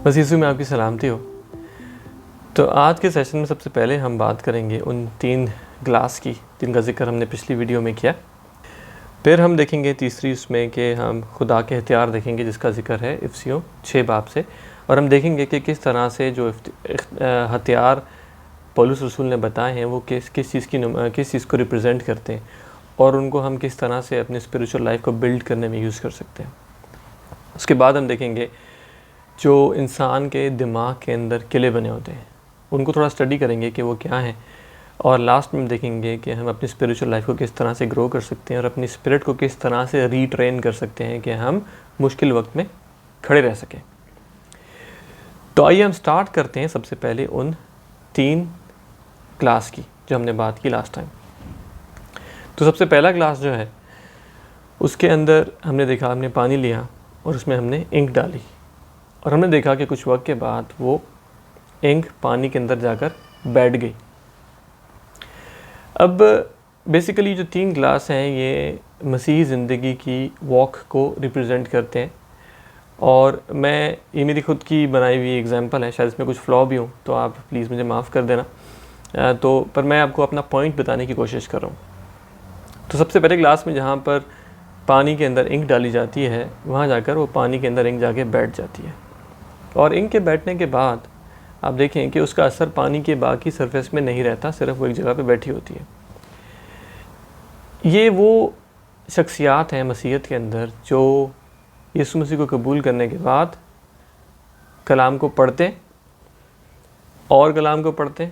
बस यीशु में आपकी सलामती हो। तो आज के सेशन में सबसे पहले हम बात करेंगे उन 3 ग्लास की जिनका जिक्र हमने पिछली वीडियो में किया। फिर हम देखेंगे तीसरी उसमें कि हम खुदा के हथियार देखेंगे जिसका जिक्र है इफिसियों 6 बाब से, और हम देखेंगे कि किस तरह से जो हथियार पौलुस रसूल ने बताए हैं वो किस चीज़ को रिप्रेजेंट करते हैं और उनको हम किस तरह से अपनी स्पिरिचुअल लाइफ को बिल्ड करने में यूज़ कर सकते हैं। उसके बाद हम देखेंगे जो इंसान के दिमाग के अंदर किले बने होते हैं उनको थोड़ा स्टडी करेंगे कि वो क्या हैं, और लास्ट में देखेंगे कि हम अपनी स्पिरिचुअल लाइफ को किस तरह से ग्रो कर सकते हैं और अपनी स्पिरिट को किस तरह से रीट्रेन कर सकते हैं कि हम मुश्किल वक्त में खड़े रह सकें। तो आइए हम स्टार्ट करते हैं सबसे पहले उन 3 क्लास की जो हमने बात की लास्ट टाइम। तो सबसे पहला क्लास जो है उसके अंदर हमने देखा, हमने पानी लिया और उसमें हमने इंक डाली और हमने देखा कि कुछ वक्त के बाद वो इंक पानी के अंदर जाकर बैठ गई। अब बेसिकली जो 3 ग्लास हैं ये मसीही ज़िंदगी की वॉक को रिप्रेजेंट करते हैं, और ये मेरी खुद की बनाई हुई एग्जांपल है, शायद इसमें कुछ फ्लॉ भी हो तो आप प्लीज़ मुझे माफ़ कर देना। पर मैं आपको अपना पॉइंट बताने की कोशिश कर रहा हूँ। तो सबसे पहले ग्लास में जहाँ पर पानी के अंदर इंक डाली जाती है वहाँ जाकर वो पानी के अंदर इंक जाके बैठ जाती है, और इंक के बैठने के बाद आप देखें कि उसका असर पानी के बाकी सरफेस में नहीं रहता, सिर्फ वो एक जगह पे बैठी होती है। ये वो शख्सियात हैं मसीहत के अंदर जो यीशु मसीह को कबूल करने के बाद कलाम को पढ़ते और कलाम को पढ़ते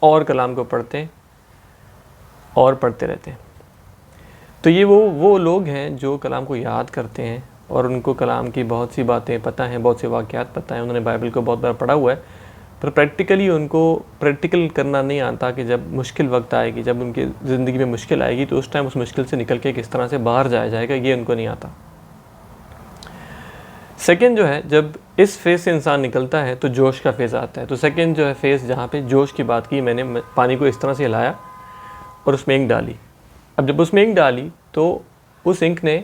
और कलाम को पढ़ते और पढ़ते रहते हैं। तो ये वो लोग हैं जो कलाम को याद करते हैं और उनको कलाम की बहुत सी बातें पता हैं, बहुत से वाक़यात पता हैं, उन्होंने बाइबल को बहुत बार पढ़ा हुआ है, पर प्रैक्टिकली उनको प्रैक्टिकल करना नहीं आता कि जब मुश्किल वक्त आएगी, जब उनकी ज़िंदगी में मुश्किल आएगी तो उस टाइम उस मुश्किल से निकल के किस तरह से बाहर जाया जाएगा ये उनको नहीं आता। सेकेंड जो है, जब इस फेज़ से इंसान निकलता है तो जोश का फेज़ आता है। तो सेकेंड जो है फेज़ जहाँ पे जोश की बात की मैंने, पानी को इस तरह से हिलाया और उसमें इंक डाली। अब जब उसमें इंक डाली तो उस इंक ने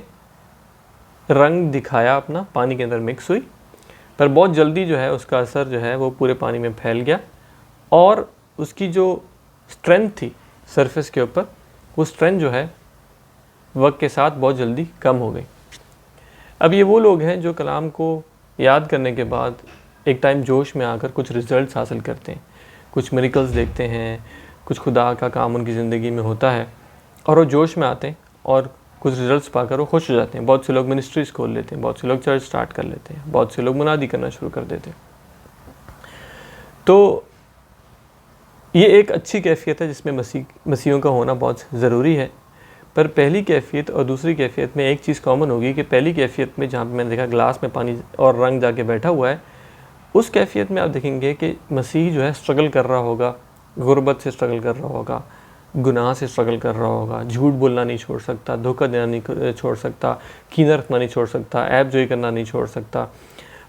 रंग दिखाया अपना, पानी के अंदर मिक्स हुई, पर बहुत जल्दी जो है उसका असर जो है वो पूरे पानी में फैल गया और उसकी जो स्ट्रेंथ थी सरफेस के ऊपर, वो स्ट्रेंथ जो है वक्त के साथ बहुत जल्दी कम हो गई। अब ये वो लोग हैं जो कलाम को याद करने के बाद एक टाइम जोश में आकर कुछ रिजल्ट्स हासिल करते हैं, कुछ मिरेकल्स देखते हैं, कुछ खुदा का काम उनकी ज़िंदगी में होता है और वो जोश में आते हैं और कुछ रिजल्ट्स पाकर वो खुश हो जाते हैं। बहुत से लोग मिनिस्ट्रीज़ खोल लेते हैं, बहुत से लोग चर्च स्टार्ट कर लेते हैं, बहुत से लोग मुनादी करना शुरू कर देते हैं। तो ये एक अच्छी कैफियत है जिसमें मसीहों का होना बहुत ज़रूरी है। पर पहली कैफियत और दूसरी कैफियत में एक चीज़ कॉमन होगी कि पहली कैफियत में जहाँ पे मैंने देखा ग्लास में पानी और रंग जाके बैठा हुआ है, उस कैफियत में आप देखेंगे कि मसीह जो है स्ट्रगल कर रहा होगा, गुर्बत से स्ट्रगल कर रहा होगा, गुनाह से स्ट्रगल कर रहा होगा, झूठ बोलना नहीं छोड़ सकता, धोखा देना नहीं छोड़ सकता, कीना रखना नहीं छोड़ सकता, ऐब जोई करना नहीं छोड़ सकता,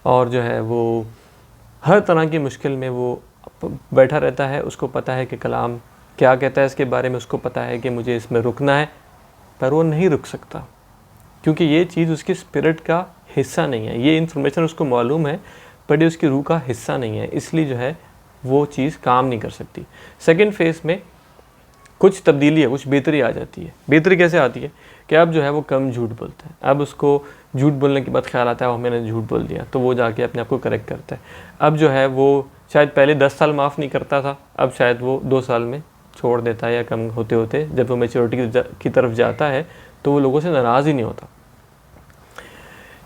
और जो है वो हर तरह की मुश्किल में वो बैठा रहता है। उसको पता है कि कलाम क्या कहता है इसके बारे में, उसको पता है कि मुझे इसमें रुकना है, पर वो नहीं रुक सकता क्योंकि ये चीज़ उसकी स्पिरिट का हिस्सा नहीं है। ये इन्फॉर्मेशन उसको मालूम है पर ये उसकी रूह का हिस्सा नहीं है, इसलिए जो है वो चीज़ काम नहीं कर सकती। सेकेंड फेज़ में कुछ तब्दीली है, कुछ बेहतरी आ जाती है। बेहतरी कैसे आती है कि अब जो है वो कम झूठ बोलता है। अब उसको झूठ बोलने के बाद ख्याल आता है मैंने झूठ बोल दिया, तो वो जाके अपने आप को करेक्ट करता है। अब जो है वो शायद पहले 10 साल माफ़ नहीं करता था, अब शायद वो 2 साल में छोड़ देता है, या कम होते होते जब वो मैच्योरिटी की तरफ जाता है तो वो लोगों से नाराज़ ही नहीं होता।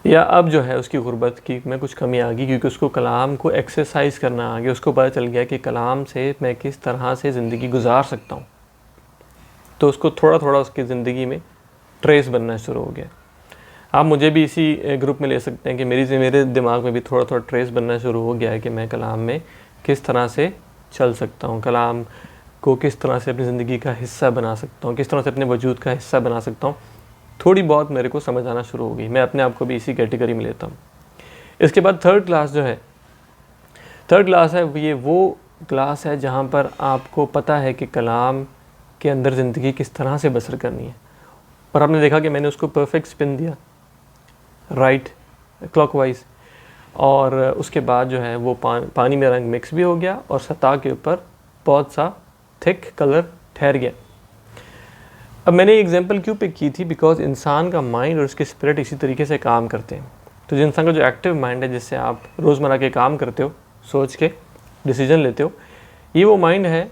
या अब जो है उसकी गुर्बत की में कुछ कमी आ गई क्योंकि उसको कलाम को एक्सरसाइज करना आ गया। उसको पता चल गया कि कलाम से मैं किस तरह से ज़िंदगी गुजार सकता हूँ, तो उसको थोड़ा थोड़ा उसकी ज़िंदगी में ट्रेस बनना शुरू हो गया। आप मुझे भी इसी ग्रुप में ले सकते हैं कि मेरे दिमाग में भी थोड़ा थोड़ा ट्रेस बनना शुरू हो गया है कि मैं कलाम में किस तरह से चल सकता हूँ, कलाम को किस तरह से अपनी ज़िंदगी का हिस्सा बना सकता हूँ, किस तरह से अपने वजूद का हिस्सा बना सकता हूँ। थोड़ी बहुत मेरे को समझ आना शुरू हो गई। मैं अपने आप को भी इसी कैटेगरी में लेता हूँ। इसके बाद थर्ड क्लास जो है, थर्ड क्लास है ये वो क्लास है जहाँ पर आपको पता है कि कलाम के अंदर ज़िंदगी किस तरह से बसर करनी है, और आपने देखा कि मैंने उसको परफेक्ट स्पिन दिया, राइट क्लॉकवाइज, और उसके बाद जो है वो पानी में रंग मिक्स भी हो गया और सतह के ऊपर बहुत सा थिक कलर ठहर गया। अब मैंने एग्जांपल क्यों पिक की थी, बिकॉज इंसान का माइंड और उसके स्पिरिट इसी तरीके से काम करते हैं। तो जो इंसान का जो एक्टिव माइंड है, जिससे आप रोज़मर्रा के काम करते हो, सोच के डिसीजन लेते हो, ये वो माइंड है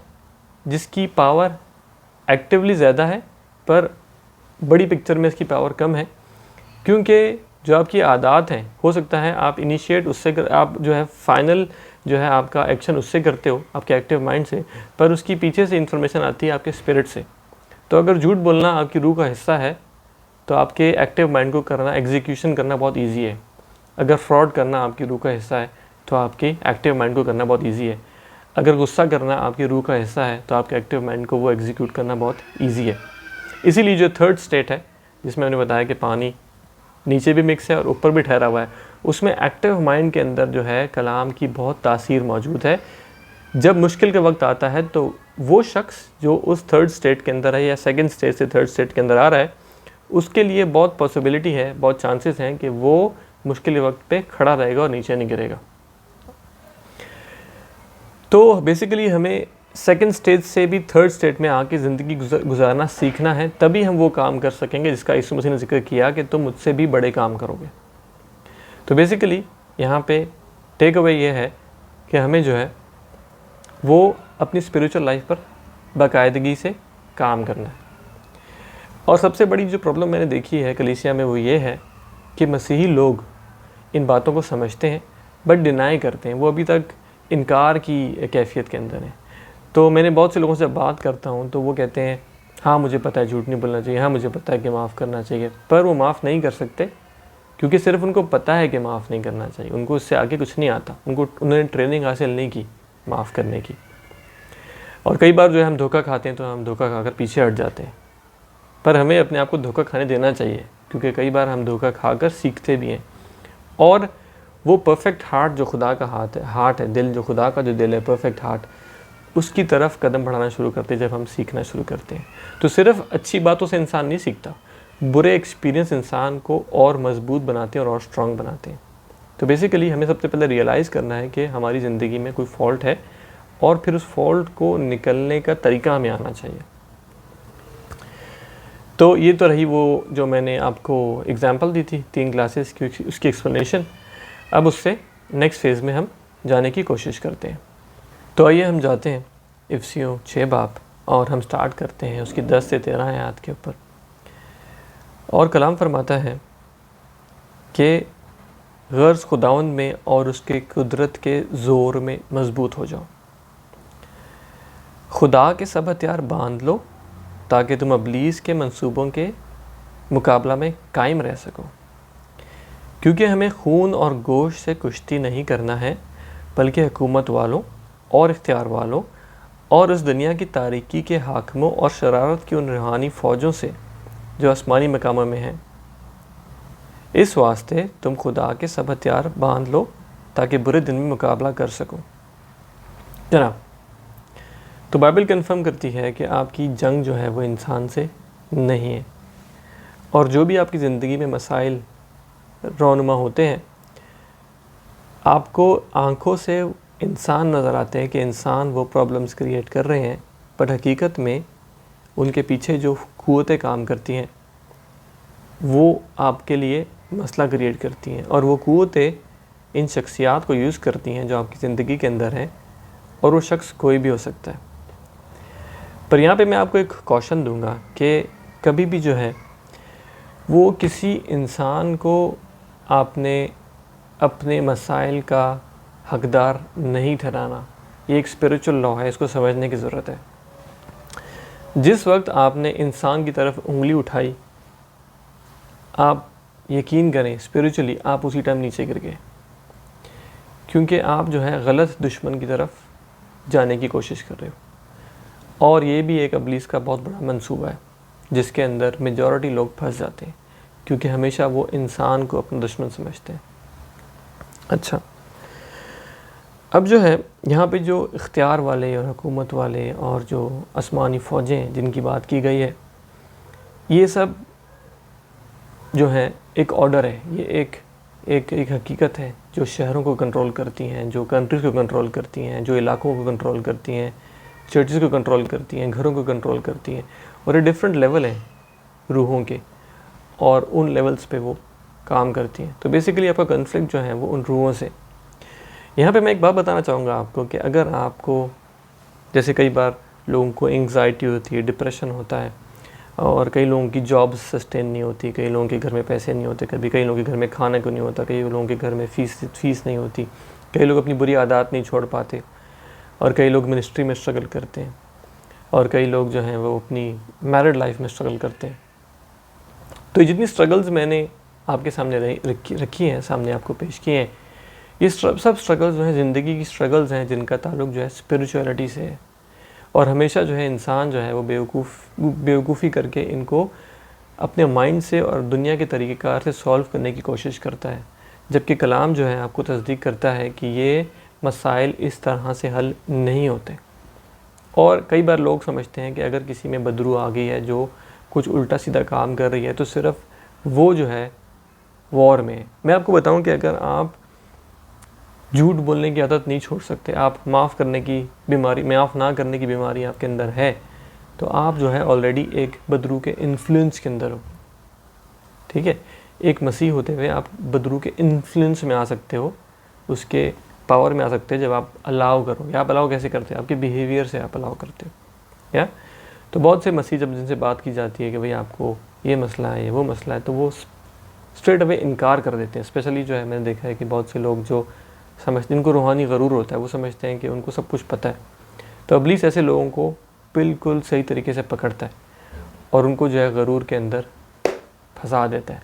जिसकी पावर एक्टिवली ज़्यादा है पर बड़ी पिक्चर में इसकी पावर कम है। क्योंकि जो आपकी आदत हैं, हो सकता है आप इनिशिएट उससे आप जो है फाइनल जो है आपका एक्शन उससे करते हो, आपके एक्टिव माइंड से, पर उसकी पीछे से इंफॉर्मेशन आती है आपके स्पिरिट से। तो अगर झूठ बोलना आपकी रूह का हिस्सा है तो आपके एक्टिव माइंड को करना, एग्जीक्यूशन करना बहुत ईजी है। अगर फ्रॉड करना आपकी रूह का हिस्सा है तो आपके एक्टिव माइंड को करना बहुत ईजी है। अगर गुस्सा करना आपकी रूह का हिस्सा है तो आपके एक्टिव माइंड को वो एग्जीक्यूट करना बहुत ईजी है। इसीलिए जो थर्ड स्टेट है, जिसमें मैंने बताया कि पानी नीचे भी मिक्स है और ऊपर भी ठहरा हुआ है, उसमें एक्टिव माइंड के अंदर जो है कलाम की बहुत तासीर मौजूद है। जब मुश्किल का वक्त आता है तो वो शख्स जो उस थर्ड स्टेट के अंदर है या सेकंड स्टेट से थर्ड स्टेट के अंदर आ रहा है, उसके लिए बहुत पॉसिबिलिटी है, बहुत चांसेस हैं कि वो मुश्किल वक्त पे खड़ा रहेगा और नीचे नहीं गिरेगा। तो बेसिकली हमें सेकंड स्टेज से भी थर्ड स्टेट में आके ज़िंदगी गुजारना सीखना है, तभी हम वो काम कर सकेंगे जिसका यीशु मसीह ने जिक्र किया कि तुम मुझसे भी बड़े काम करोगे। तो बेसिकली यहाँ पे टेक अवे ये है कि हमें जो है वो अपनी स्पिरिचुअल लाइफ पर बाकायदगी से काम करना है। और सबसे बड़ी जो प्रॉब्लम मैंने देखी है कलीसिया में वो ये है कि मसीही लोग इन बातों को समझते हैं बट डिनाई करते हैं, वो अभी तक इनकार की कैफियत के अंदर हैं। तो मैंने बहुत से लोगों से बात करता हूँ तो वो कहते हैं हाँ मुझे पता है झूठ नहीं बोलना चाहिए, हाँ मुझे पता है कि माफ़ करना चाहिए, पर वो माफ़ नहीं कर सकते क्योंकि सिर्फ उनको पता है कि माफ़ नहीं करना चाहिए, उनको उससे आगे कुछ नहीं आता, उन्होंने ट्रेनिंग हासिल नहीं की माफ़ करने की। और कई बार जो है हम धोखा खाते हैं तो हम धोखा खाकर पीछे हट जाते हैं, पर हमें अपने आप को धोखा खाने देना चाहिए क्योंकि कई बार हम धोखा खाकर सीखते भी हैं। और वो परफेक्ट हार्ट जो खुदा का हार्ट है, दिल जो खुदा का जो दिल है, परफेक्ट हार्ट, उसकी तरफ कदम बढ़ाना शुरू करते हैं जब हम सीखना शुरू करते हैं। तो सिर्फ अच्छी बातों से इंसान नहीं सीखता, बुरे एक्सपीरियंस इंसान को और मजबूत बनाते हैं और स्ट्रांग बनाते हैं। तो बेसिकली हमें सबसे पहले रियलाइज़ करना है कि हमारी ज़िंदगी में कोई फॉल्ट है और फिर उस फॉल्ट को निकलने का तरीका हमें आना चाहिए। तो ये तो रही वो जो मैंने आपको एग्जांपल दी थी 3 क्लासेस की, उसकी एक्सप्लेनेशन। अब उससे नेक्स्ट फेज़ में हम जाने की कोशिश करते हैं। तो आइए हम जाते हैं इफ्सियों 6 बाब और हम स्टार्ट करते हैं उसकी 10 से 13 आयत के ऊपर। और कलाम फरमाता है कि गर्ज़ खुदावंद में और उसके कुदरत के ज़ोर में मजबूत हो जाओ, खुदा के सब हथियार बांध लो ताकि तुम इब्लीस के मंसूबों के मुकाबला में कायम रह सको। क्योंकि हमें खून और गोश्त से कुश्ती नहीं करना है, बल्कि हुकूमत वालों और इख्तियार वालों और इस दुनिया की तारीकी के हाकिमों और शरारत की उन रूहानी फ़ौजों से जो आसमानी मकामों में हैं। इस वास्ते तुम खुदा के सब हथियार बांध लो ताकि बुरे दिन में मुकाबला कर सको। जनाब, तो बाइबल कंफर्म करती है कि आपकी जंग जो है वो इंसान से नहीं है, और जो भी आपकी ज़िंदगी में मसाइल रौनुमा होते हैं, आपको आंखों से इंसान नज़र आते हैं कि इंसान वो प्रॉब्लम्स क्रिएट कर रहे हैं, पर हकीकत में उनके पीछे जो क़ुव्वतें काम करती हैं वो आपके लिए मसला क्रिएट करती हैं, और वो क़ुव्वतें इन शख्सियात को यूज़ करती हैं जो आपकी ज़िंदगी के अंदर हैं, और वो शख्स कोई भी हो सकता है। पर यहाँ पे मैं आपको एक कॉशन दूंगा कि कभी भी जो है वो किसी इंसान को आपने अपने मसाइल का हकदार नहीं ठहराना। ये एक स्पिरिचुअल लॉ है, इसको समझने की ज़रूरत है। जिस वक्त आपने इंसान की तरफ उंगली उठाई, आप यकीन करें स्पिरिचुअली आप उसी टाइम नीचे गिर गए, क्योंकि आप जो है गलत दुश्मन की तरफ जाने की कोशिश कर रहे हो। और ये भी एक इब्लीस का बहुत बड़ा मंसूबा है जिसके अंदर मेजॉरिटी लोग फंस जाते हैं, क्योंकि हमेशा वो इंसान को अपना दुश्मन समझते हैं। अच्छा, अब जो है यहाँ पे जो इख्तियार वाले और हुकूमत वाले और जो आसमानी फ़ौजें जिनकी बात की गई है, ये सब जो है एक ऑर्डर है, ये एक एक हकीकत है जो शहरों को कंट्रोल करती हैं, जो कंट्रीज़ को कंट्रोल करती हैं, जो इलाकों को कंट्रोल करती हैं, चर्चेज़ को कंट्रोल करती हैं, घरों को कंट्रोल करती हैं। और ये डिफरेंट लेवल हैं रूहों के, और उन लेवल्स पे वो काम करती हैं। तो बेसिकली आपका कन्फ्लिक्ट जो है वो उन रूहों से। यहाँ पे मैं एक बात बताना चाहूँगा आपको कि अगर आपको, जैसे कई बार लोगों को एंग्जाइटी होती है, डिप्रेशन होता है, और कई लोगों की जॉब सस्टेन नहीं होती, कई लोगों के घर में पैसे नहीं होते, कभी कई लोगों के घर में खाना क्यों नहीं होता, कई लोगों के घर में फीस नहीं होती, कई लोग अपनी बुरी आदत नहीं छोड़ पाते, और कई लोग मिनिस्ट्री में स्ट्रगल करते हैं, और कई लोग जो हैं वो अपनी मैरिड लाइफ में स्ट्रगल करते हैं। तो ये जितनी स्ट्रगल्स मैंने आपके सामने रखी हैं, सामने आपको पेश किए हैं, ये सब स्ट्रगल्स जो हैं ज़िंदगी की स्ट्रगल्स हैं जिनका ताल्लुक जो है स्पिरिचुअलिटी से है। और हमेशा जो है इंसान जो है वो बेवकूफ़ी करके इनको अपने माइंड से और दुनिया के तरीक़ेकार से सॉल्व करने की कोशिश करता है, जबकि कलाम जो है आपको तस्दीक करता है कि ये मसाइल इस तरह से हल नहीं होते। और कई बार लोग समझते हैं कि अगर किसी में बदरू आ गई है जो कुछ उल्टा सीधा काम कर रही है तो सिर्फ वो जो है वॉर में है। मैं आपको बताऊं कि अगर आप झूठ बोलने की आदत नहीं छोड़ सकते, आप माफ़ ना करने की बीमारी आपके अंदर है, तो आप जो है ऑलरेडी एक बदरू के इन्फ्लुएंस के अंदर हो। ठीक है, एक मसीह होते हुए आप बदरू के इन्फ्लुएंस में आ सकते हो, उसके पावर में आ सकते हैं जब आप अलाउ करोगे। आप अलाउ कैसे करते हैं? आपके बिहेवियर से आप अलाउ करते हो। या तो बहुत से मसीह जब जिनसे बात की जाती है कि भाई आपको ये मसला है, ये वो मसला है, तो वो स्ट्रेट अवे इनकार कर देते हैं। स्पेशली जो है मैंने देखा है कि बहुत से लोग जो जिनको रूहानी गरूर होता है, वो समझते हैं कि उनको सब कुछ पता है। तो इब्लीस ऐसे लोगों को बिल्कुल सही तरीके से पकड़ता है और उनको जो है गरूर के अंदर फंसा देता है,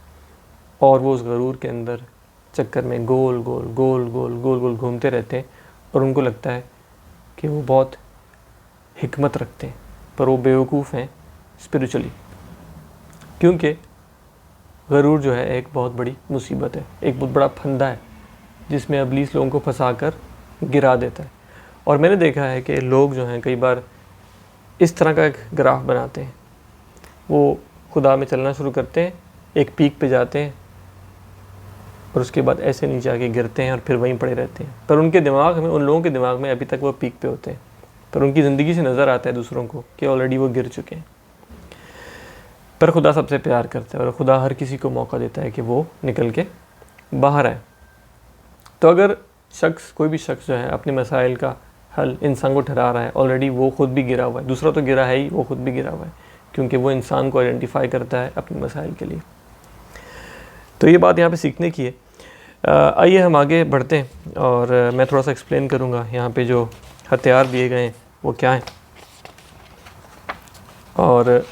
और वो उस गरूर के अंदर चक्कर में गोल गोल घूमते रहते हैं, और उनको लगता है कि वो बहुत हिकमत रखते हैं, पर वो बेवकूफ़ हैं स्पिरिचुअली। क्योंकि गरूर जो है एक बहुत बड़ी मुसीबत है, एक बहुत बड़ा फंदा है जिसमें इब्लीस लोगों को फंसा कर गिरा देता है। और मैंने देखा है कि लोग जो हैं कई बार इस तरह का एक ग्राफ बनाते हैं, वो खुदा में चलना शुरू करते हैं, एक पीक पे जाते हैं और उसके बाद ऐसे नीचे आके गिरते हैं और फिर वहीं पड़े रहते हैं। पर उन लोगों के दिमाग में अभी तक वो पीक पे होते हैं, पर उनकी ज़िंदगी से नज़र आता है दूसरों को कि ऑलरेडी वो गिर चुके हैं। पर खुदा सबसे प्यार करता है और खुदा हर किसी को मौका देता है कि वो निकल के बाहर आए। तो अगर कोई भी शख्स जो है अपने मसाइल का हल इंसान को ठहरा रहा है, ऑलरेडी वो खुद भी गिरा हुआ है, दूसरा तो गिरा है ही, वो खुद भी गिरा हुआ है, क्योंकि वो इंसान को आइडेंटिफाई करता है अपने मसाइल के लिए। तो ये बात यहाँ पे सीखने की है। आइए हम आगे बढ़ते हैं और मैं थोड़ा सा एक्सप्लेन करूँगा यहाँ पे जो हथियार दिए गए हैं वो क्या हैं, और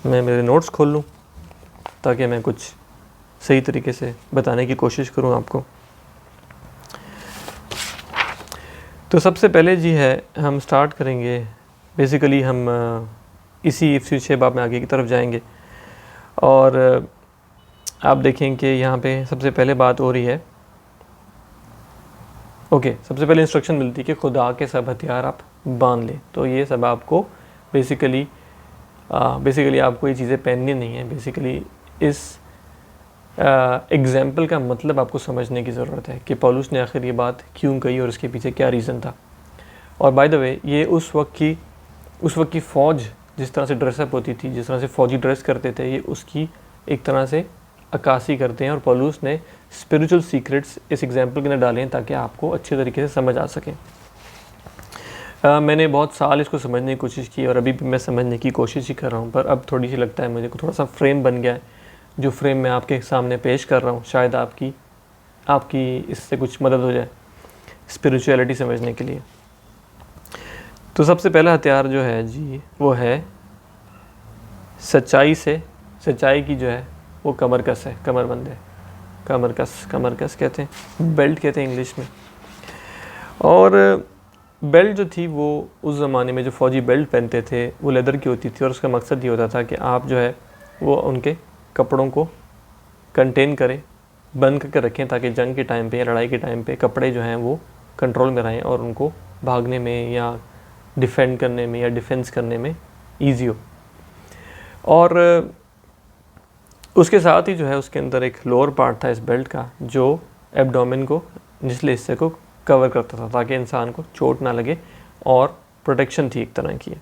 मैं मेरे नोट्स खोल लूँ ताकि मैं कुछ सही तरीके से बताने की कोशिश करूँ आपको। तो सबसे पहले जी है हम स्टार्ट करेंगे, बेसिकली हम इसी इफ्सी 6 बाब में आगे की तरफ जाएंगे, और आप देखें कि यहाँ पे सबसे पहले बात हो रही है। सबसे पहले इंस्ट्रक्शन मिलती है कि खुदा के सब हथियार आप बांध लें। तो ये सब आपको बेसिकली आपको ये चीज़ें पहननी नहीं है। बेसिकली इस एग्जाम्पल का मतलब आपको समझने की ज़रूरत है कि पौलुस ने आखिर ये बात क्यों कही और उसके पीछे क्या रीज़न था। और बाय द वे ये उस वक्त की फ़ौज जिस तरह से ड्रेसअप होती थी, जिस तरह से फ़ौजी ड्रेस करते थे, ये उसकी एक तरह से अक्कासी करते हैं, और पौलुस ने स्पिरिचुअल सीक्रेट्स इस एग्जाम्पल के अंदर डाले हैं ताकि आपको अच्छे तरीके से समझ आ सके। मैंने बहुत साल इसको समझने की कोशिश की और अभी भी मैं समझने की कोशिश ही कर रहा हूँ, पर अब थोड़ी सी लगता है मुझे को थोड़ा सा फ्रेम बन गया है, जो फ्रेम मैं आपके सामने पेश कर रहा हूँ, शायद आपकी इससे कुछ मदद हो जाए स्पिरिचुअलिटी समझने के लिए। तो सबसे पहला हथियार जो है जी वो है सच्चाई की जो है वो कमरकस है, कमरबंद है, कमरकस कहते हैं, बेल्ट कहते हैं इंग्लिश में। और बेल्ट जो थी वो उस ज़माने में जो फ़ौजी बेल्ट पहनते थे वो लेदर की होती थी, और उसका मकसद ये होता था कि आप जो है वो उनके कपड़ों को कंटेन करें, बंद करके रखें, ताकि जंग के टाइम पे या लड़ाई के टाइम पे कपड़े जो हैं वो कंट्रोल में रहें और उनको भागने में या डिफेंड करने में या डिफेंस करने में ईजी हो। और उसके साथ ही जो है उसके अंदर एक लोअर पार्ट था इस बेल्ट का जो एब्डोमेन को, निचले हिस्से को कवर करता था ताकि इंसान को चोट ना लगे और प्रोटेक्शन थी एक तरह की।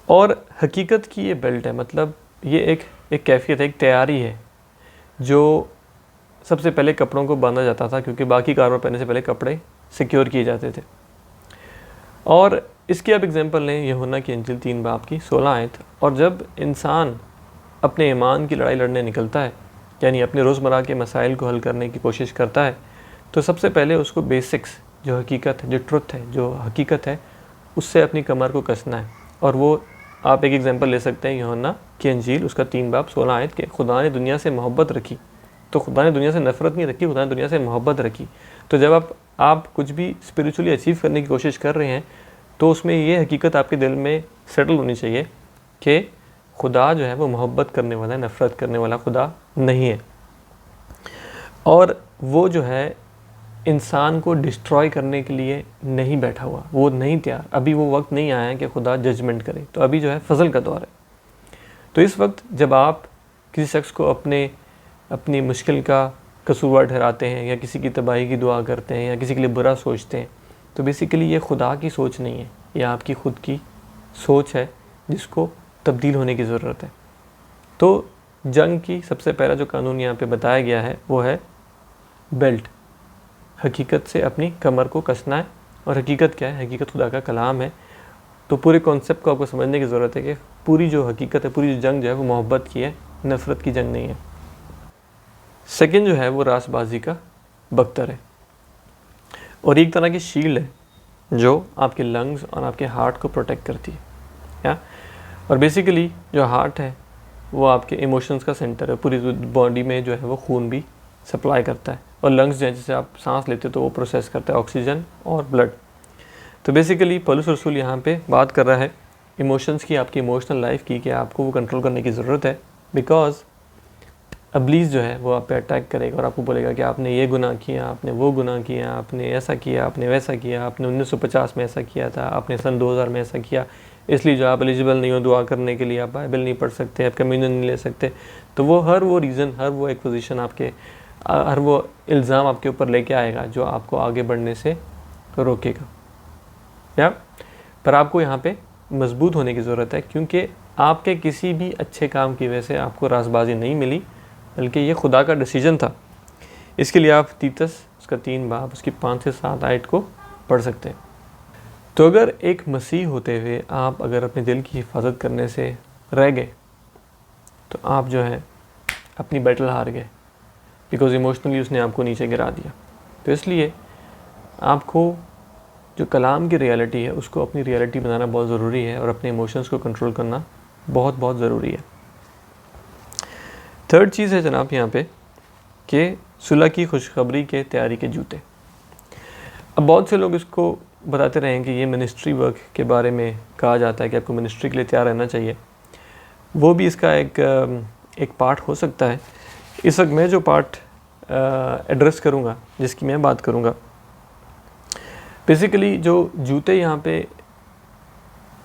और हकीकत की ये बेल्ट है, मतलब ये एक कैफियत है, एक तैयारी है जो सबसे पहले कपड़ों को बांधा जाता था क्योंकि बाकी कारोबार पहनने से पहले कपड़े सिक्योर किए जाते थे। और इसकी आप एग्जांपल लें यूहन्ना की इंजील 3 बाब की 16 आयत। और जब इंसान अपने ईमान की लड़ाई लड़ने निकलता है, यानी अपने रोज़मर्रा के मसाइल को हल करने की कोशिश करता है, तो सबसे पहले उसको बेसिक्स जो हकीकत है, जो ट्रुथ है, जो हकीकत है, उससे अपनी कमर को कसना है। और वो आप एक एग्जांपल ले सकते हैं यूहन्ना की इंजील उसका 3 बाब 16 आयत के, खुदा ने दुनिया से मोहब्बत रखी, तो खुदा ने दुनिया से नफ़रत नहीं रखी, खुदा ने दुनिया से मोहब्बत रखी। तो जब आप कुछ भी स्पिरिचुअली अचीव करने की कोशिश कर रहे हैं तो उसमें ये हकीकत आपके दिल में सेटल होनी चाहिए कि खुदा जो है वो मोहब्बत करने वाला है, नफ़रत करने वाला खुदा नहीं है। और वो जो है इंसान को डिस्ट्रॉय करने के लिए नहीं बैठा हुआ, वो नहीं तैयार, अभी वो वक्त नहीं आया है कि खुदा जजमेंट करे। तो अभी जो है फजल का दौर है। तो इस वक्त जब आप किसी शख्स को अपनी मुश्किल का कसूरवार ठहराते हैं या किसी की तबाही की दुआ करते हैं या किसी के लिए बुरा सोचते हैं, तो बेसिकली ये खुदा की सोच नहीं है, यह आपकी ख़ुद की सोच है जिसको तब्दील होने की ज़रूरत है। तो जंग की सबसे पहला जो कानून यहाँ पे बताया गया है वो है बेल्ट, हकीकत से अपनी कमर को कसना है। और हकीकत क्या है? हकीकत खुदा का कलाम है। तो पूरे कॉन्सेप्ट को आपको समझने की ज़रूरत है कि पूरी जो हकीकत है, पूरी जो जंग जो है वो मोहब्बत की है, नफ़रत की जंग नहीं है। सेकंड जो है वो रासबाजी का बख्तर है और एक तरह की शील्ड है जो आपके लंग्स और आपके हार्ट को प्रोटेक्ट करती है। या और बेसिकली जो हार्ट है वो आपके इमोशंस का सेंटर है, पूरी बॉडी में जो है वो खून भी सप्लाई करता है। और लंग्स जो है जैसे आप सांस लेते हो तो वो प्रोसेस करता है ऑक्सीजन और ब्लड। तो बेसिकली पौलुस रसूल यहाँ पे बात कर रहा है इमोशंस की, आपकी इमोशनल लाइफ की, कि आपको वो कंट्रोल करने की ज़रूरत है। बिकॉज अब्लीस जो है वो आप पे अटैक करेगा और आपको बोलेगा कि आपने ये गुनाह किया, आपने वो गुनाह किया, आपने ऐसा किया, आपने वैसा किया, आपने 1950 में ऐसा किया था, आपने सन 2000 में ऐसा किया, इसलिए जो आप एलिजिबल नहीं हो दुआ करने के लिए, आप बाइबल नहीं पढ़ सकते, आप कम्युनियन नहीं ले सकते। तो वो हर वो रीज़न, हर वो एक्विजिशन आपके, हर वो इल्ज़ाम आपके ऊपर लेके आएगा जो आपको आगे बढ़ने से रोकेगा। या पर आपको यहाँ पे मजबूत होने की ज़रूरत है क्योंकि आपके किसी भी अच्छे काम की वजह से आपको रासबाजी नहीं मिली, बल्कि ये खुदा का डिसीजन था। इसके लिए आप तीतस उसका 3 बाब उसकी 5 से 7 आयत को पढ़ सकते हैं। तो अगर एक मसीह होते हुए आप अगर अपने दिल की हिफाजत करने से रह गए तो आप जो है अपनी बैटल हार गए, बिकॉज इमोशनली उसने आपको नीचे गिरा दिया। तो इसलिए आपको जो कलाम की रियलिटी है उसको अपनी रियलिटी बनाना बहुत ज़रूरी है और अपने इमोशंस को कंट्रोल करना बहुत बहुत ज़रूरी है। थर्ड चीज़ है जनाब यहाँ पे कि सुलह की खुशखबरी के तैयारी के जूते। अब बहुत से लोग इसको बताते रहे हैं कि ये मिनिस्ट्री वर्क के बारे में कहा जाता है कि आपको मिनिस्ट्री के लिए तैयार रहना चाहिए। वो भी इसका एक पार्ट हो सकता है। इस वक्त मैं जो पार्ट एड्रेस करूँगा, जिसकी मैं बात करूँगा, बेसिकली जो जूते यहाँ पे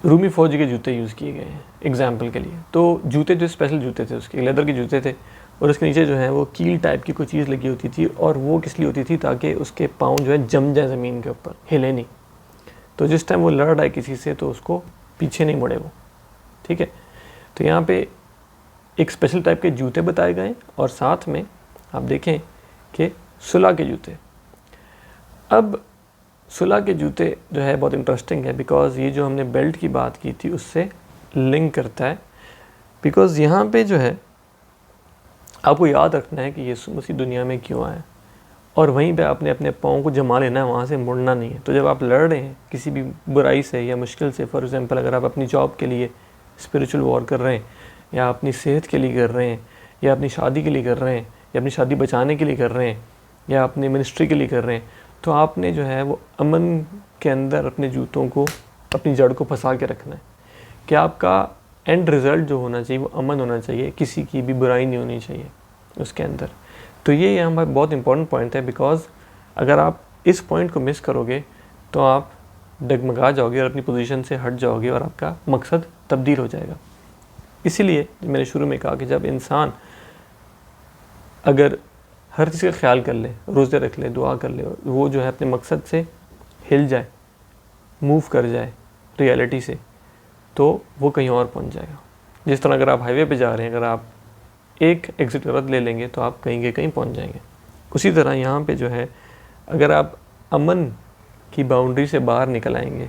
रूमी फ़ौज के जूते यूज़ किए गए हैं एग्जाम्पल के लिए। तो जूते जो स्पेशल जूते थे उसके लेदर के जूते थे और उसके नीचे जो है वो कील टाइप की कोई चीज़ लगी होती थी और वो किस लिए होती थी ताकि उसके पाँव जो है जम जाए ज़मीन के ऊपर, हिले नहीं। तो जिस टाइम वो लड़ रहा है किसी से तो उसको पीछे नहीं मुड़े वो, ठीक है। तो यहाँ पे एक स्पेशल टाइप के जूते बताए गए और साथ में आप देखें कि सुलह के जूते। अब सुलह के जूते जो है बहुत इंटरेस्टिंग है बिकॉज़ ये जो हमने बेल्ट की बात की थी उससे लिंक करता है। बिकॉज़ यहाँ पे जो है आपको याद रखना है कि यीशु मसीह दुनिया में क्यों आया और वहीं पे आपने अपने पाँव को जमा लेना है, वहाँ से मुड़ना नहीं है। तो जब आप लड़ रहे हैं किसी भी बुराई से या मुश्किल से, फॉर एग्जांपल अगर आप अपनी जॉब के लिए स्पिरिचुअल वॉर कर रहे हैं या अपनी सेहत के लिए कर रहे हैं या अपनी शादी के लिए कर रहे हैं या अपनी शादी बचाने के लिए कर रहे हैं या अपनी मिनिस्ट्री के लिए कर रहे हैं, तो आपने जो है वो अमन के अंदर अपने जूतों को, अपनी जड़ को फंसा के रखना है कि आपका एंड रिज़ल्ट जो होना चाहिए वो अमन होना चाहिए, किसी की भी बुराई नहीं होनी चाहिए उसके अंदर। तो ये यहाँ पर बहुत इंपॉर्टेंट पॉइंट है बिकॉज़ अगर आप इस पॉइंट को मिस करोगे तो आप डगमगा जाओगे और अपनी पोजीशन से हट जाओगे और आपका मकसद तब्दील हो जाएगा। इसीलिए मैंने शुरू में कहा कि जब इंसान अगर हर चीज़ का ख्याल कर ले, रोज़े रख ले, दुआ कर ले, वो जो है अपने मकसद से हिल जाए, मूव कर जाए रियलिटी से, तो वो कहीं और पहुंच जाएगा। जिस तरह अगर आप हाईवे पे जा रहे हैं, अगर आप एक एग्ज़िट गलत ले लेंगे तो आप कहीं के कहीं पहुंच जाएंगे। उसी तरह यहाँ पे जो है, अगर आप अमन की बाउंड्री से बाहर निकल आएंगे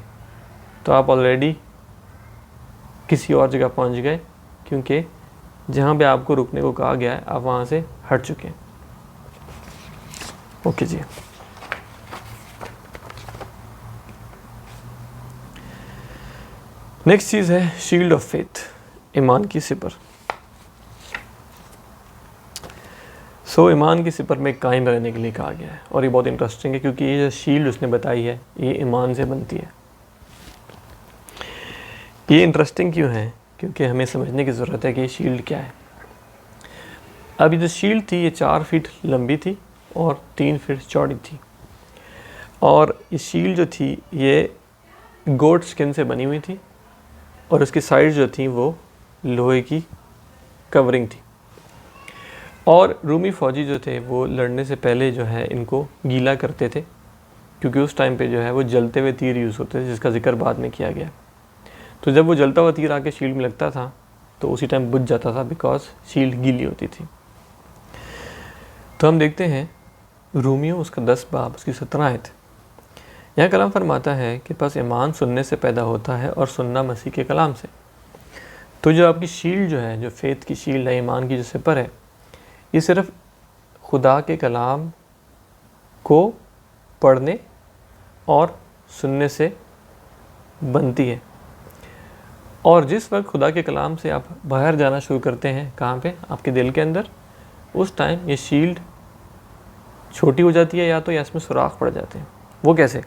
तो आप ऑलरेडी किसी और जगह पहुंच गए, क्योंकि जहाँ पे आपको रुकने को कहा गया है आप वहाँ से हट चुके हैं। ओके जी, नेक्स्ट चीज़ है शील्ड ऑफ फेथ, ईमान की सिपर। सो ईमान की सिपर में कायम रहने के लिए कहा गया है, और ये बहुत इंटरेस्टिंग है क्योंकि ये जो शील्ड उसने बताई है ये ईमान से बनती है। ये इंटरेस्टिंग क्यों है? क्योंकि हमें समझने की ज़रूरत है कि ये शील्ड क्या है। अब ये जो शील्ड थी ये 4 फीट लंबी थी और 3 फीट चौड़ी थी, और ये शील्ड जो थी ये गोट स्किन से बनी हुई थी, और उसकी साइड जो थी वो लोहे की कवरिंग थी। और रूमी फ़ौजी जो थे वो लड़ने से पहले जो है इनको गीला करते थे, क्योंकि उस टाइम पे जो है वो जलते हुए तीर यूज़ होते थे, जिसका जिक्र बाद में किया गया। तो जब वो जलता हुआ तीर आके शील्ड में लगता था तो उसी टाइम बुझ जाता था, बिकॉज शील्ड गीली होती थी। तो हम देखते हैं रूमियो उसका 10 बाब उसकी 17 आयत। यह कलाम फरमाता है कि बस ईमान सुनने से पैदा होता है और सुनना मसीह के कलाम से। तो जो आपकी शील्ड जो है, जो फेथ की शील्ड है, ईमान की जो सिपर है, ये सिर्फ खुदा के कलाम को पढ़ने और सुनने से बनती है। और जिस वक्त खुदा के कलाम से आप बाहर जाना शुरू करते हैं, कहाँ पे? आपके दिल के अंदर, उस टाइम ये शील्ड छोटी हो जाती है, या तो या इसमें सुराख पड़ जाते हैं। वो कैसे?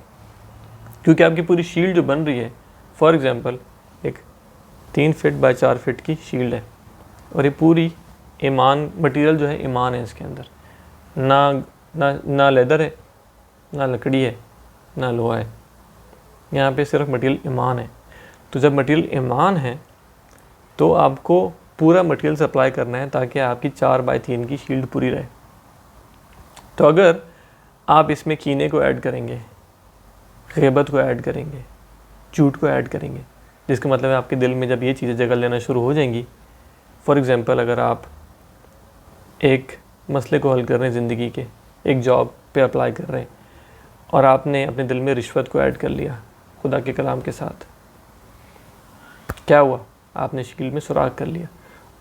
क्योंकि आपकी पूरी शील्ड जो बन रही है, फॉर एग्ज़ाम्पल एक 3 फीट बाय 4 फीट की शील्ड है, और ये पूरी ईमान मटेरियल जो है ईमान है इसके अंदर, ना लेदर है, ना लकड़ी है, ना लोहा है, यहाँ पे सिर्फ मटेरियल ईमान है। तो जब मटेरियल ईमान है तो आपको पूरा मटेरियल सप्लाई करना है ताकि आपकी 4 बाय 3 की शील्ड पूरी रहे। तो अगर आप इसमें कीने को ऐड करेंगे, ग़ीबत को ऐड करेंगे, झूठ को ऐड करेंगे, जिसका मतलब है आपके दिल में जब ये चीज़ें जगह लेना शुरू हो जाएंगी, फॉर एग्ज़ाम्पल अगर आप एक मसले को हल कर रहे हैं ज़िंदगी के, एक जॉब पे अप्लाई कर रहे हैं, और आपने अपने दिल में रिश्वत को ऐड कर लिया खुदा के कलाम के साथ, क्या हुआ? आपने शील्ड में सुराख कर लिया,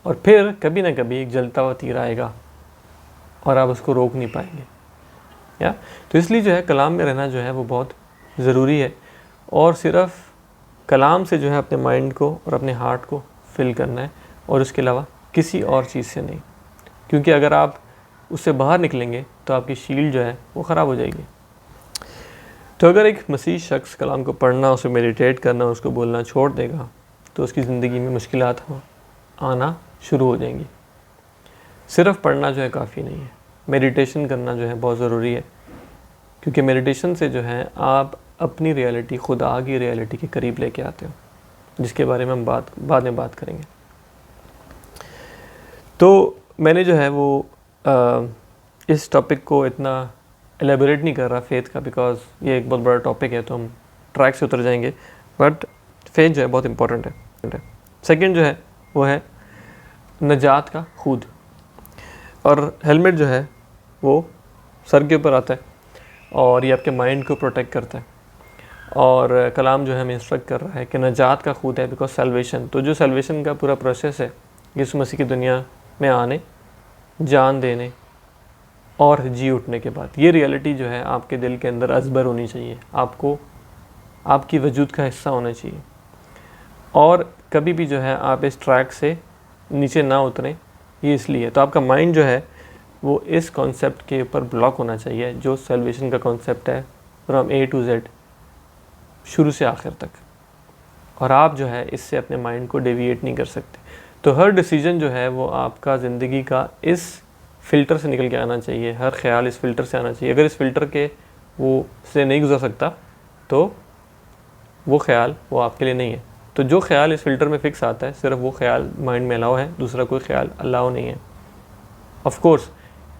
और फिर कभी ना कभी एक जलता हुआ तीर आएगा और आप उसको रोक नहीं पाएंगे। या तो इसलिए जो है कलाम में रहना जो है वो बहुत ज़रूरी है, और सिर्फ कलाम से जो है अपने माइंड को और अपने हार्ट को फिल करना है, और उसके अलावा किसी और चीज़ से नहीं। क्योंकि अगर आप उससे बाहर निकलेंगे तो आपकी शील्ड जो है वो ख़राब हो जाएगी। तो अगर एक मसीह शख्स कलाम को पढ़ना, उसे मेडिटेट करना, उसको बोलना छोड़ देगा तो उसकी ज़िंदगी में मुश्किलात आना शुरू हो जाएंगी। सिर्फ पढ़ना जो है काफ़ी नहीं है, मेडिटेशन करना जो है बहुत ज़रूरी है, क्योंकि मेडिटेशन से जो है आप अपनी रियलिटी, खुदा की रियलिटी के करीब लेके आते हो, जिसके बारे में हम बाद में बात करेंगे। तो मैंने जो है वो इस टॉपिक को इतना एलेबोरेट नहीं कर रहा फेथ का, बिकॉज ये एक बहुत बड़ा टॉपिक है, तो हम ट्रैक से उतर जाएंगे, बट फेथ जो है बहुत इंपॉर्टेंट है। सेकंड जो है वो है नजात का खूद, और हेलमेट जो है वो सर के ऊपर आता है, और ये आपके माइंड को प्रोटेक्ट करता है। और कलाम जो है हमें इंस्ट्रक्ट कर रहा है कि नजात का खूद है, बिकॉज सल्वेशन, तो जो सल्वेशन का पूरा प्रोसेस है यीशु मसीह की दुनिया में आने, जान देने और जी उठने के बाद, ये रियलिटी जो है आपके दिल के अंदर अजबर होनी चाहिए, आपको आपकी वजूद का हिस्सा होना चाहिए। और कभी भी जो है आप इस ट्रैक से नीचे ना उतरें, ये इसलिए। तो आपका माइंड जो है वो इस कॉन्सेप्ट के ऊपर ब्लॉक होना चाहिए, जो सल्वेशन का कॉन्सेप्ट है फ्रॉम A to Z, शुरू से आखिर तक, और आप जो है इससे अपने माइंड को डेविएट नहीं कर सकते। तो हर डिसीजन जो है वो आपका ज़िंदगी का इस फ़िल्टर से निकल के आना चाहिए, हर ख्याल इस फ़िल्टर से आना चाहिए। अगर इस फ़िल्टर के वो से नहीं गुजर सकता तो वो ख्याल वो आपके लिए नहीं है। तो जो ख्याल इस फ़िल्टर में फ़िक्स आता है सिर्फ वो ख्याल माइंड में अलाउ है, दूसरा कोई ख्याल अलाउ नहीं है। ऑफ कोर्स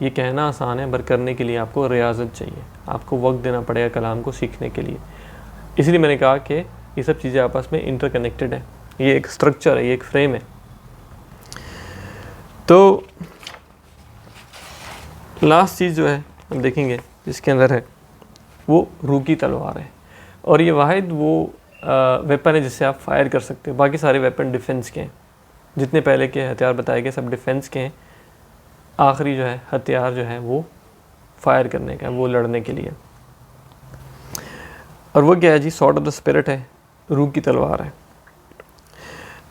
ये कहना आसान है, पर करने के लिए आपको रियाजत चाहिए, आपको वक्त देना पड़ेगा कलाम को सीखने के लिए। इसलिए मैंने कहा कि ये सब चीज़ें आपस में इंटरकनेक्टेड है, ये एक स्ट्रक्चर है, ये एक फ्रेम है। तो लास्ट चीज़ जो है हम देखेंगे जिसके अंदर है वो रूह की तलवार है, और ये वाहिद वो वेपन है जिससे आप फायर कर सकते हो। बाकी सारे वेपन डिफेंस के हैं, जितने पहले के हथियार बताए गए सब डिफेंस के हैं। आखिरी जो है हथियार जो है वो फायर करने का है, वो लड़ने के लिए। और वो क्या है जी, सॉर्ड ऑफ द स्पिरिट है, रूह की तलवार है।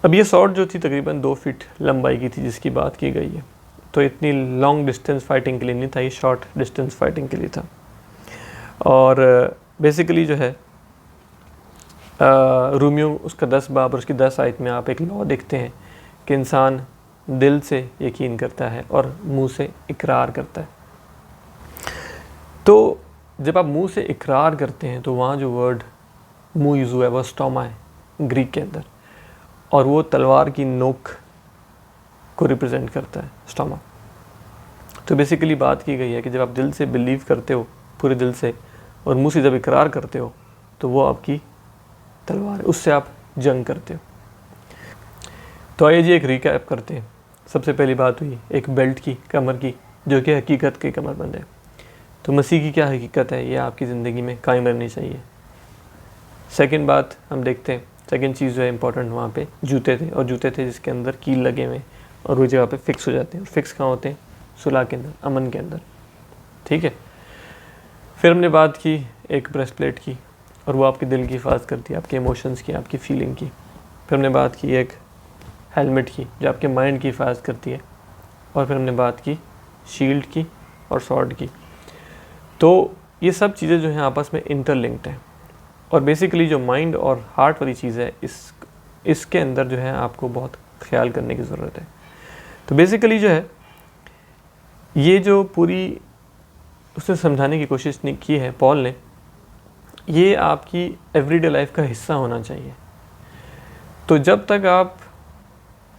अब ये सॉर्ड जो थी तकरीबन 2 फीट लंबाई की थी जिसकी बात की गई है, तो इतनी लॉन्ग डिस्टेंस फाइटिंग के लिए नहीं था, ये शॉर्ट डिस्टेंस फाइटिंग के लिए था। और बेसिकली जो है रूमियो उसका 10 बाब और उसकी 10 आयत में आप एक लॉ देखते हैं कि इंसान दिल से यकीन करता है और मुंह से इकरार करता है। तो जब आप मुंह से इकरार करते हैं तो वहाँ जो वर्ड मुंह यूज़ हुआ है वह स्टोमा है ग्रीक के अंदर, और वो तलवार की नोक को रिप्रेजेंट करता है, स्टोमा। तो बेसिकली बात की गई है कि जब आप दिल से बिलीव करते हो पूरे दिल से और मुंह से जब इकरार करते हो तो वो आपकी तलवार है, उससे आप जंग करते हो। तो आइए जी एक रिकैप करते हैं। सबसे पहली बात हुई एक बेल्ट की, कमर की, जो कि हकीकत की कमरबंद है। तो मसीह की क्या हकीकत है, ये आपकी ज़िंदगी में कायम रहनी चाहिए। सेकंड बात हम देखते हैं, सेकंड चीज़ जो है इंपॉर्टेंट, वहाँ पे जूते थे, और जूते थे जिसके अंदर कील लगे हुए और वो जगह पे फिक्स हो जाते हैं। और फिक्स कहाँ होते हैं, सुलह के अंदर, अमन के अंदर, ठीक है। फिर हमने बात की एक ब्रेस्ट प्लेट की, और वो आपके दिल की हिफाजत करती है, आपके इमोशंस की, आपकी फीलिंग की। फिर हमने बात की एक हेलमेट की जो आपके माइंड की हिफाजत करती है। और फिर हमने बात की शील्ड की और स्वॉर्ड की। तो ये सब चीज़ें जो हैं आपस में इंटरलिंक्ड हैं, और बेसिकली जो माइंड और हार्ट वाली चीज़ है इसके अंदर जो है आपको बहुत ख्याल करने की ज़रूरत है। तो बेसिकली जो है ये जो पूरी उसने समझाने की कोशिश नहीं की है पॉल ने, ये आपकी एवरीडे लाइफ का हिस्सा होना चाहिए। तो जब तक आप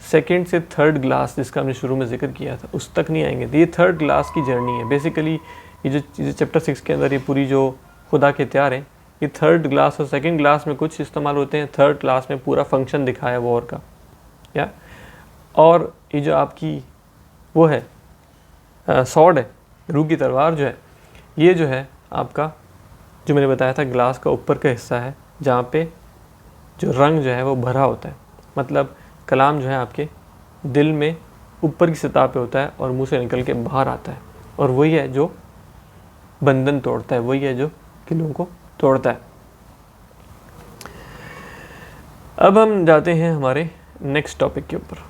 सेकंड से थर्ड ग्लास, जिसका हमने शुरू में जिक्र किया था, उस तक नहीं आएंगे। तो ये थर्ड ग्लास की जर्नी है बेसिकली। ये जो चीज़ें चैप्टर 6 के अंदर ये पूरी जो खुदा के हथियार हैं, ये थर्ड ग्लास और सेकंड ग्लास में कुछ इस्तेमाल होते हैं, थर्ड क्लास में पूरा फंक्शन दिखाया वॉर का, या और ये जो आपकी वो है सॉर्ड है, रूह की तलवार जो है, ये जो है आपका जो मैंने बताया था ग्लास का ऊपर का हिस्सा है, जहाँ पे जो रंग जो है वो भरा होता है। मतलब कलाम जो है आपके दिल में ऊपर की सतह पे होता है और मुंह से निकल के बाहर आता है, और वही है जो बंधन तोड़ता है, वही है जो किलों को तोड़ता है। अब हम जाते हैं हमारे नेक्स्ट टॉपिक के ऊपर।